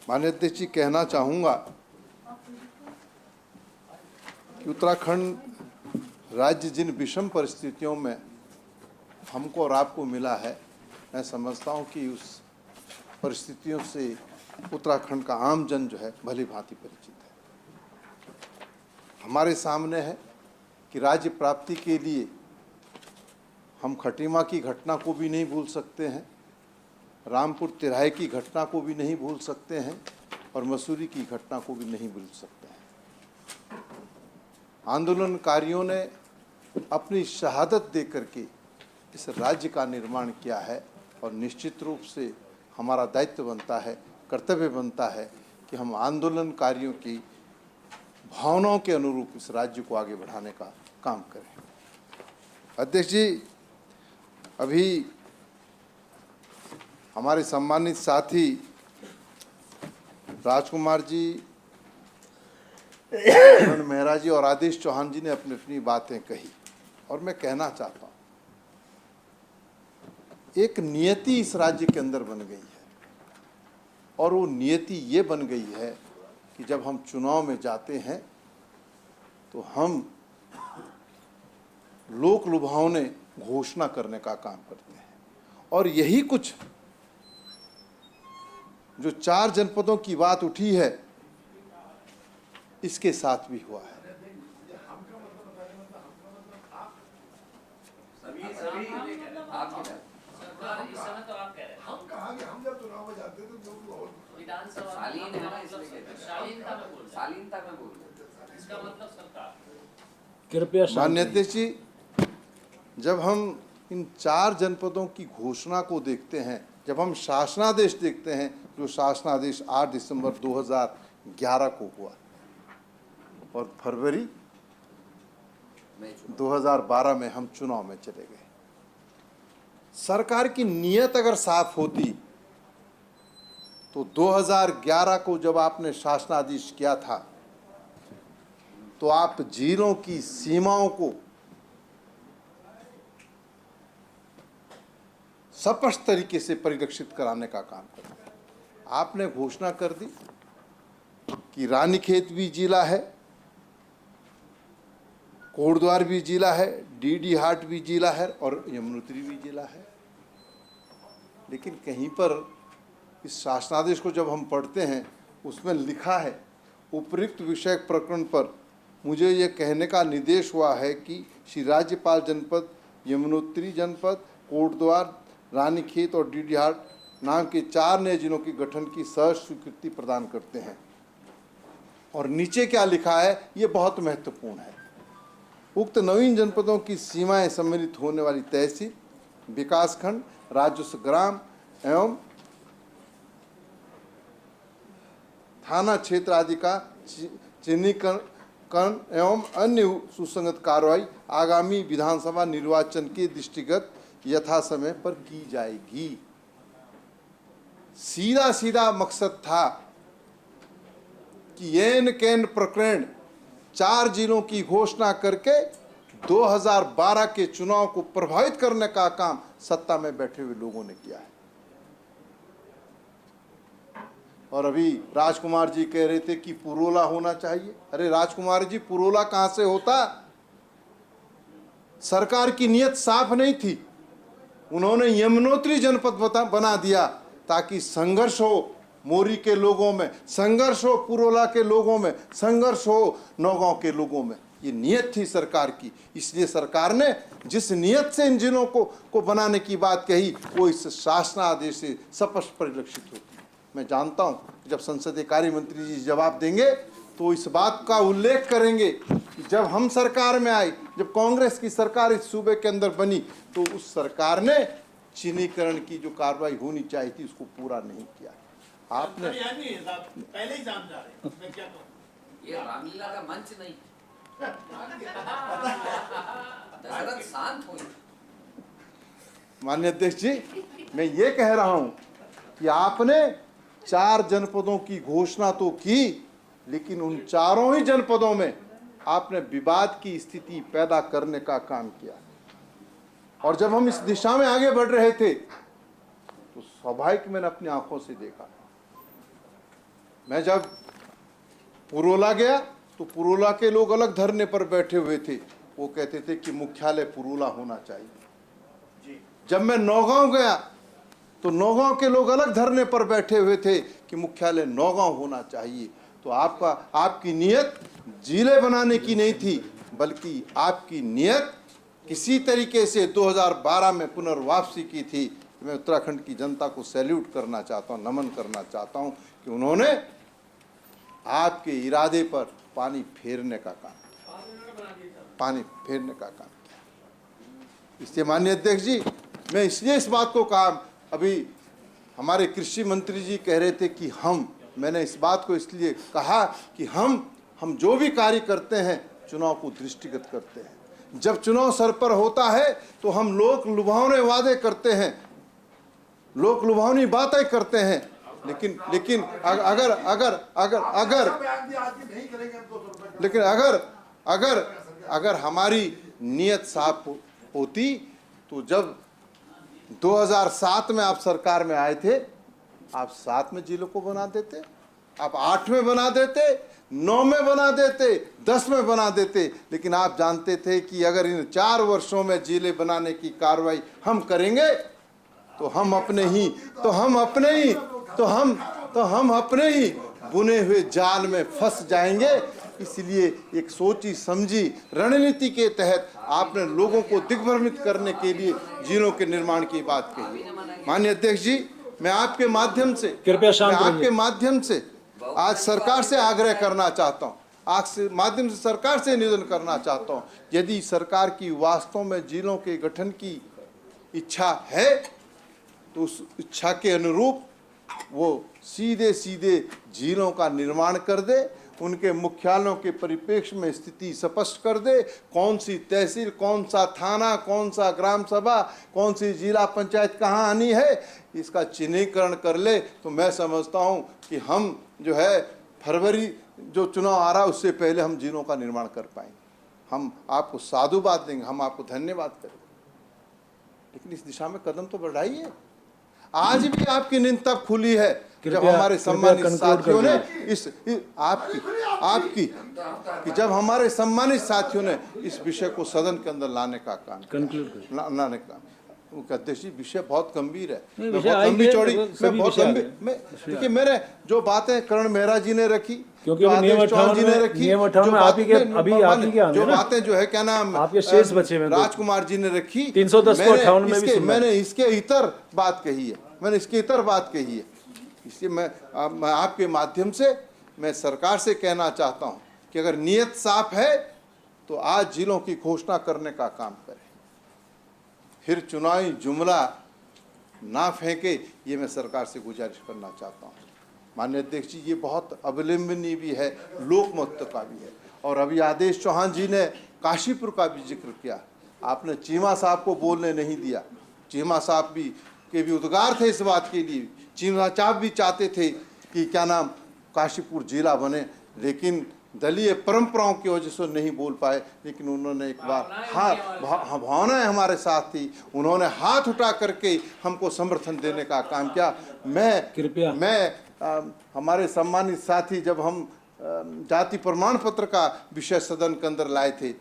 माननीय अध्यक्ष जी, कहना चाहूँगा कि उत्तराखंड राज्य जिन विषम परिस्थितियों में हमको और आपको मिला है, मैं समझता हूँ कि उस परिस्थितियों से उत्तराखंड का आम जन जो है भली भांति परिचित है। हमारे सामने है कि राज्य प्राप्ति के लिए हम खटीमा की घटना को भी नहीं भूल सकते हैं, रामपुर तिराहे की घटना को भी नहीं भूल सकते हैं और मसूरी की घटना को भी नहीं भूल सकते हैं। आंदोलनकारियों ने अपनी शहादत दे करके इस राज्य का निर्माण किया है और निश्चित रूप से हमारा दायित्व बनता है, कर्तव्य बनता है कि हम आंदोलनकारियों की भावनाओं के अनुरूप इस राज्य को आगे बढ़ाने का काम करें। अध्यक्ष जी, अभी हमारे सम्मानित साथी राजकुमार जी, किरण मेहरा जी और आदेश चौहान जी ने अपनी अपनी बातें कही और मैं कहना चाहता हूँ, एक नियति इस राज्य के अंदर बन गई है और वो नियति ये बन गई है कि जब हम चुनाव में जाते हैं तो हम लोक लुभावने घोषणा करने का काम करते हैं और यही कुछ जो 4 जनपदों की बात उठी है इसके साथ भी हुआ है। कृपया माननीय अध्यक्ष जी, जब हम इन 4 जनपदों की घोषणा को देखते हैं, जब हम शासनादेश देखते हैं जो शासनादेश 8 दिसंबर 2011 को हुआ और फरवरी 2012 में हम चुनाव में चले गए। सरकार की नीयत अगर साफ होती तो 2011 को जब आपने शासनादेश किया था तो आप जिलों की सीमाओं को स्पष्ट तरीके से परिलक्षित कराने का काम करते। आपने घोषणा कर दी कि रानीखेत भी जिला है, कोटद्वार भी जिला है, डीडी हाट भी जिला है और यमुनोत्री भी जिला है। लेकिन कहीं पर इस शासनादेश को जब हम पढ़ते हैं उसमें लिखा है, उपयुक्त विषयक प्रकरण पर मुझे ये कहने का निर्देश हुआ है कि श्री राज्यपाल जनपद यमुनोत्री जनपद, कोटद्वार, रानीखेत और डीडी हाट नाम के 4 नए जिलों के गठन की सहज स्वीकृति प्रदान करते हैं। और नीचे क्या लिखा है ये बहुत महत्वपूर्ण है। उक्त नवीन जनपदों की सीमाएं सम्मिलित होने वाली तहसील, विकासखंड, राजस्व ग्राम एवं थाना क्षेत्र आदि का चिन्हीकरण एवं अन्य सुसंगत कार्रवाई आगामी विधानसभा निर्वाचन के दृष्टिगत यथा समय पर की जाएगी। सीधा सीधा मकसद था कि एन कैन प्रकरण 4 जिलों की घोषणा करके 2012 के चुनाव को प्रभावित करने का काम सत्ता में बैठे हुए लोगों ने किया है। और अभी राजकुमार जी कह रहे थे कि पुरोला होना चाहिए। अरे राजकुमार जी, पुरोला कहां से होता? सरकार की नीयत साफ नहीं थी, उन्होंने यमुनोत्री जनपद बना दिया ताकि संघर्ष हो मोरी के लोगों में, संघर्ष हो पुरोला के लोगों में, संघर्ष हो नौगांव के लोगों में। ये नीयत थी सरकार की, इसलिए सरकार ने जिस नीयत से इन जिलों को बनाने की बात कही वो इस शासनादेश से स्पष्ट परिलक्षित होती है। मैं जानता हूं जब संसदीय कार्य मंत्री जी जवाब देंगे तो इस बात का उल्लेख करेंगे कि जब हम सरकार में आए, जब कांग्रेस की सरकार इस सूबे के अंदर बनी तो उस सरकार ने चिन्हीकरण की जो कार्रवाई होनी चाहिए थी उसको पूरा नहीं किया। आपने पहले ही जान जा रहे हैं, मैं क्या कहूं, ये रामलीला का मंच नहीं, शांत हो। माननीय अध्यक्ष जी, मैं ये कह रहा हूं कि आपने 4 जनपदों की घोषणा तो की, लेकिन उन चारों ही जनपदों में आपने विवाद की स्थिति पैदा करने का काम किया। और जब हम इस दिशा में आगे बढ़ रहे थे तो स्वाभाविक मैंने अपनी आंखों से देखा मैं जब पुरोला गया तो पुरोला के लोग अलग धरने पर बैठे हुए थे, वो कहते थे कि मुख्यालय पुरोला होना चाहिए। जब मैं नौगांव गया तो नौगांव के लोग अलग धरने पर बैठे हुए थे कि मुख्यालय नौगांव होना चाहिए। तो आपकी नीयत जिले बनाने की नहीं थी, बल्कि आपकी नीयत किसी तरीके से 2012 में पुनर्वापसी की थी। मैं उत्तराखंड की जनता को सैल्यूट करना चाहता हूँ, नमन करना चाहता हूँ कि उन्होंने आपके इरादे पर पानी फेरने का काम किया। इसलिए माननीय अध्यक्ष जी, मैं इसलिए इस बात को कहा, अभी हमारे कृषि मंत्री जी कह रहे थे कि मैंने इस बात को इसलिए कहा कि हम जो भी कार्य करते हैं चुनाव को दृष्टिगत करते हैं। जब चुनाव सर पर होता है तो हम लोक लुभावने वादे करते हैं, लोक लुभावनी बातें करते हैं, लेकिन अगर हमारी नीयत साफ होती तो जब 2007 में आप सरकार में आए थे, आप 7 में जिलों को बना देते, आप 8 में बना देते, 9 में बना देते, 10 में बना देते। लेकिन आप जानते थे कि अगर इन 4 वर्षों में जिले बनाने की कार्रवाई हम करेंगे तो हम अपने ही बुने हुए जाल में फंस जाएंगे। इसलिए एक सोची समझी रणनीति के तहत आपने लोगों को दिग्भ्रमित करने के लिए जिलों के निर्माण की बात कही। माननीय अध्यक्ष जी, मैं आपके माध्यम से आज सरकार से आग्रह करना चाहता हूँ, माध्यम से सरकार से निवेदन करना चाहता हूँ, यदि सरकार की वास्तव में जिलों के गठन की इच्छा है तो उस इच्छा के अनुरूप वो सीधे जिलों का निर्माण कर दे, उनके मुख्यालयों के परिप्रेक्ष्य में स्थिति स्पष्ट कर दे, कौन सी तहसील, कौन सा थाना, कौन सा ग्राम सभा, कौन सी जिला पंचायत कहाँ आनी है, इसका चिन्हीकरण कर ले। तो मैं समझता हूँ कि हम जो है फरवरी जो चुनाव आ रहा है उससे पहले हम जिलों का निर्माण कर पाएंगे। हम आपको साधुवाद देंगे, हम आपको धन्यवाद करेंगे, लेकिन इस दिशा में कदम तो बढ़ाइए। आज भी आपकी नींद तब खुली है जब हमारे सम्मानित साथियों ने जब हमारे सम्मानित साथियों ने इस विषय को सदन के अंदर लाने का काम लाने का। अध्यक्ष जी, विषय बहुत गंभीर है, देखिए मैंने जो बातें करण मेहरा जी ने रखी, क्योंकि जो बातें जो है क्या नाम राजकुमार जी ने रखी, 310 में मैंने इसके इतर बात कही है, इसलिए मैं आपके माध्यम से मैं सरकार से कहना चाहता हूं कि अगर नीयत साफ है तो आज जिलों की घोषणा करने का काम करें, फिर चुनावी जुमला ना फेंके, ये मैं सरकार से गुजारिश करना चाहता हूं। माननीय अध्यक्ष जी, ये बहुत अवलंबनीय भी है, लोकमत का भी है। और अभी आदेश चौहान जी ने काशीपुर का भी जिक्र किया, आपने चीमा साहब को बोलने नहीं दिया। चीमा साहब के भी उद्गार थे इस बात के लिए, चीमा साहब भी चाहते थे कि क्या नाम काशीपुर जिला बने, लेकिन दलीय परंपराओं की वजह से नहीं बोल पाए। लेकिन उन्होंने एक बार भावनाएं हमारे साथ थी, उन्होंने हाथ उठा करके हमको समर्थन देने का काम किया। मैं हमारे सम्मानित साथी जब हम जाति प्रमाण पत्र का विषय सदन के अंदर लाए थे,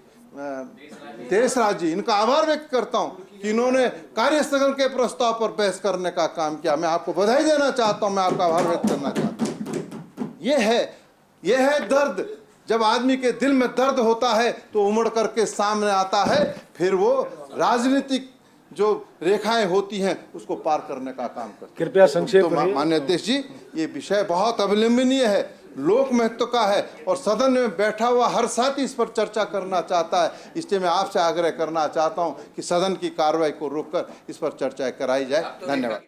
देशराज जी, इनका आभार व्यक्त करता हूं कि इन्होंने कार्यस्थगन के प्रस्ताव पर बहस करने का काम किया। मैं आपको बधाई देना चाहता हूं, मैं आपका आभार व्यक्त करना चाहता हूं। यह है दर्द। जब आदमी के दिल में दर्द होता है तो उमड़ करके सामने आता है, फिर वो राजनीतिक जो रेखाएं होती हैं उसको पार करने का काम करते हैं। कृपया संक्षेप में। माननीय अध्यक्ष जी, ये विषय बहुत अवलंबनीय है, लोक महत्व का है, और सदन में बैठा हुआ हर साथी इस पर चर्चा करना चाहता है। इसलिए मैं आपसे आग्रह करना चाहता हूं कि सदन की कार्रवाई को रोककर इस पर चर्चा कराई जाए। धन्यवाद।